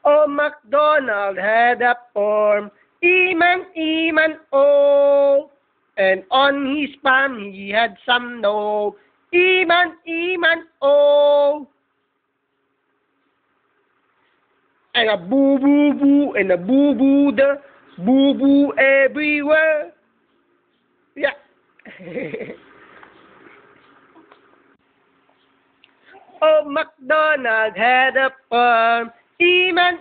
Oh, MacDonald had a farm, E-man, and on his farm he had some dog, E-man, and a boo-boo-boo, and a boo-boo there, boo-boo everywhere. Yeah. Oh, MacDonald had a farm, E-man,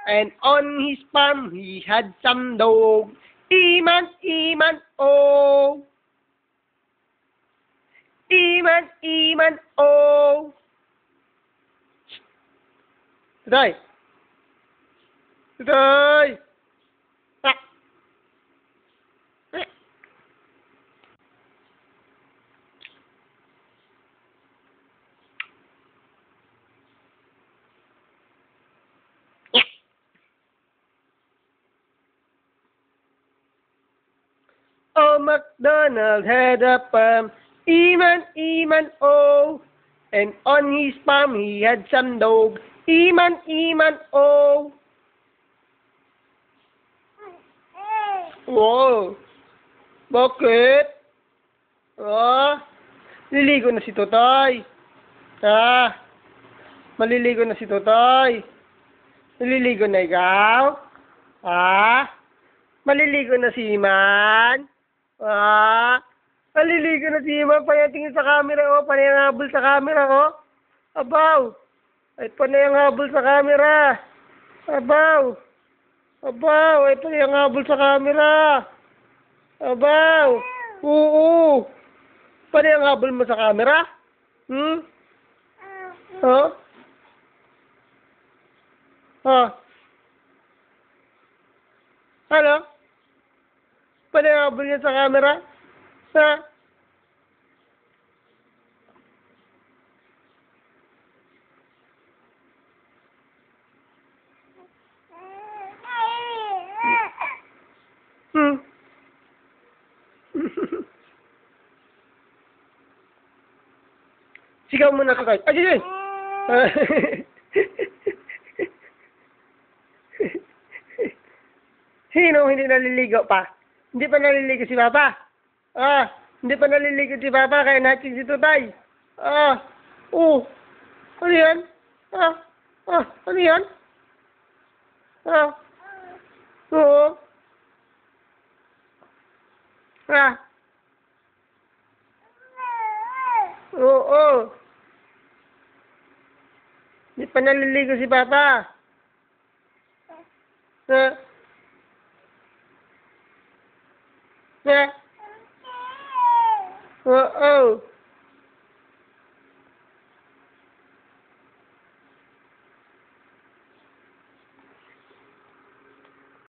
and on his farm he had some dog, E-man, E-man. Today. Today. Ah. Oh, MacDonald had a farm, E-man, and on his farm he had some dog, E-man, Wow, bakit? Ah, liligo na si Totoy. Ah, maliligo na si Totoy. Naliligo na ikaw? Ah, maliligo na si Iman? Ah, maliligo na si Iman. Panatingin sa camera, oh. Panayang habol sa camera, oh. Abaw. Ay, panayang habol sa camera. Abaw. Abaw. Ay, panayang habol sa camera. Abaw. Oo. Panayang habol mo sa camera? Hmm? Oh? Oh? Ano? Panayang habol niya sa camera? Ha? Hmm? Sigaw mo na Totoy. Ay, ay, Sino hindi naliligo pa? Hindi pa naliligo si Papa? Ah, hindi pa naliligo si Papa kaya natin si Totoy. Ah, oh, ano yan? Ah, ano yan? Ah, oo. Ah, oo. Hindi pa naliligo si Papa. Ah, ah, oo.